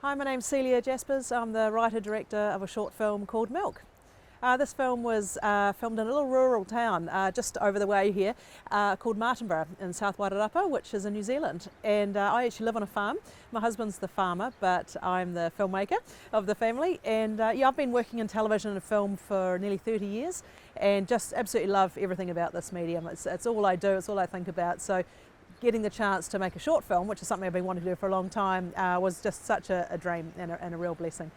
Hi, my name's Celia Jaspers. I'm the writer-director of a short film called Milk. This film was filmed in a little rural town just over the way here called Martinborough in South Wairarapa, which is in New Zealand. And I actually live on a farm. My husband's the farmer, but I'm the filmmaker of the family. And yeah, I've been working in television and film for nearly 30 years and just absolutely love everything about this medium. It's all I do, it's all I think about. So getting the chance to make a short film, which is something I've been wanting to do for a long time, was just such a dream and a real blessing.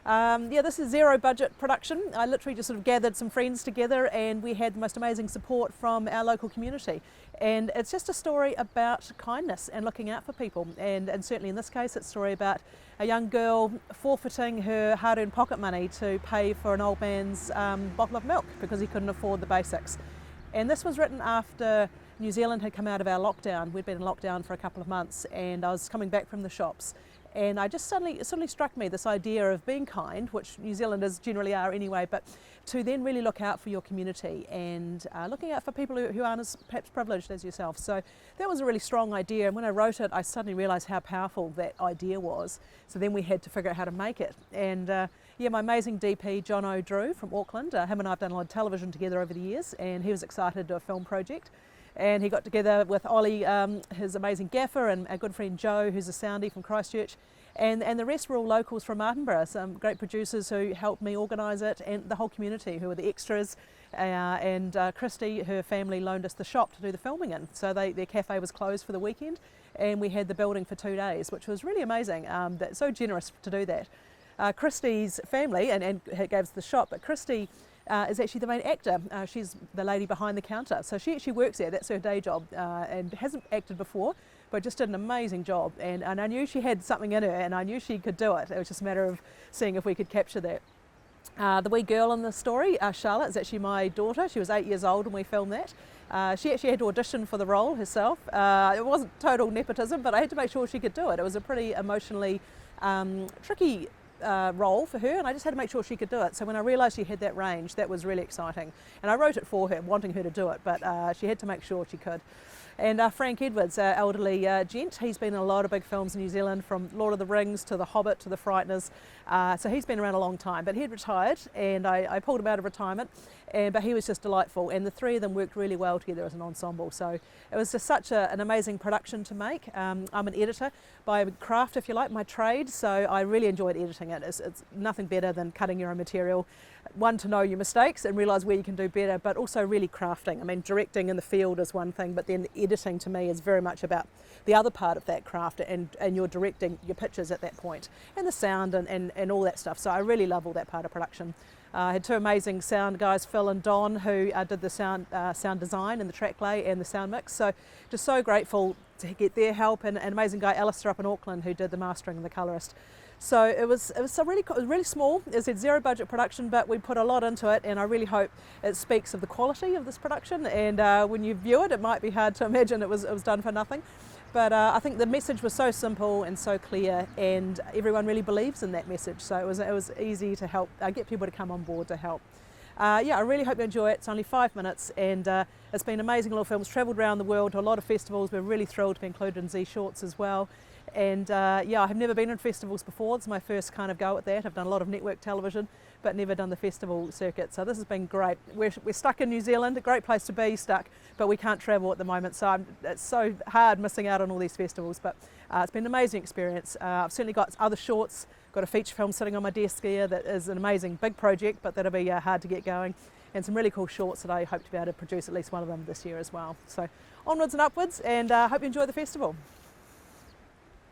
Yeah, this is zero budget production. I literally just sort of gathered some friends together and we had the most amazing support from our local community. And it's just a story about kindness and looking out for people. And certainly in this case, it's a story about a young girl forfeiting her hard-earned pocket money to pay for an old man's bottle of milk because he couldn't afford the basics. And this was written after New Zealand had come out of our lockdown. We'd been in lockdown for a couple of months and I was coming back from the shops. And I just suddenly struck me this idea of being kind, which New Zealanders generally are anyway, but to then really look out for your community and looking out for people who aren't as perhaps privileged as yourself. So that was a really strong idea, and when I wrote it I suddenly realised how powerful that idea was. So then we had to figure out how to make it. And yeah, my amazing DP John O'Drew from Auckland, him and I have done a lot of television together over the years, and he was excited to do a film project. And he got together with Ollie, his amazing gaffer, and our good friend Joe, who's a soundie from Christchurch. And the rest were all locals from Martinborough, some great producers who helped me organise it, and the whole community who were the extras. And Christy, her family, loaned us the shop to do the filming in. So their cafe was closed for the weekend and we had the building for 2 days, which was really amazing. That's so generous to do that. Christy's family and gave us the shop, but Christy is actually the main actor. She's the lady behind the counter. So she actually works there, that's her day job, and hasn't acted before, but just did an amazing job. And I knew she had something in her and I knew she could do it. It was just a matter of seeing if we could capture that. The wee girl in the story, Charlotte, is actually my daughter. She was 8 years old when we filmed that. She actually had to audition for the role herself. It wasn't total nepotism, but I had to make sure she could do it. It was a pretty emotionally tricky role for her, and I just had to make sure she could do it. So when I realised she had that range, that was really exciting. And I wrote it for her, wanting her to do it, but she had to make sure she could. And Frank Edwards, our elderly gent, he's been in a lot of big films in New Zealand, from Lord of the Rings to The Hobbit to The Frighteners. So he's been around a long time, but he had retired and I pulled him out of retirement, but he was just delightful. And the three of them worked really well together as an ensemble. So it was just such an amazing production to make. I'm an editor by craft, if you like, my trade, so I really enjoyed editing it. It's nothing better than cutting your own material. One, to know your mistakes and realise where you can do better, but also really crafting. I mean, directing in the field is one thing, but then editing to me is very much about the other part of that craft, and you're directing your pictures at that point, and the sound and all that stuff. So I really love all that part of production. I had two amazing sound guys, Phil and Don, who did the sound design and the track lay and the sound mix. So just so grateful to get their help, and an amazing guy, Alistair, up in Auckland, who did the mastering and the colorist. So it was really small. It's a zero budget production, but we put a lot into it, and I really hope it speaks of the quality of this production. And when you view it, it might be hard to imagine it was done for nothing. But I think the message was so simple and so clear, and everyone really believes in that message. So it was easy to help get people to come on board to help. Yeah, I really hope you enjoy it. It's only 5 minutes, and it's been amazing little films. Travelled around the world to a lot of festivals. We're really thrilled to be included in Z Shorts as well. And yeah, I have never been in festivals before. It's my first kind of go at that. I've done a lot of network television, but never done the festival circuit. So this has been great. We're stuck in New Zealand, a great place to be stuck, but we can't travel at the moment. So it's so hard missing out on all these festivals, but it's been an amazing experience. I've certainly got other shorts, got a feature film sitting on my desk here that is an amazing big project, but that'll be hard to get going. And some really cool shorts that I hope to be able to produce at least one of them this year as well. So onwards and upwards, and hope you enjoy the festival.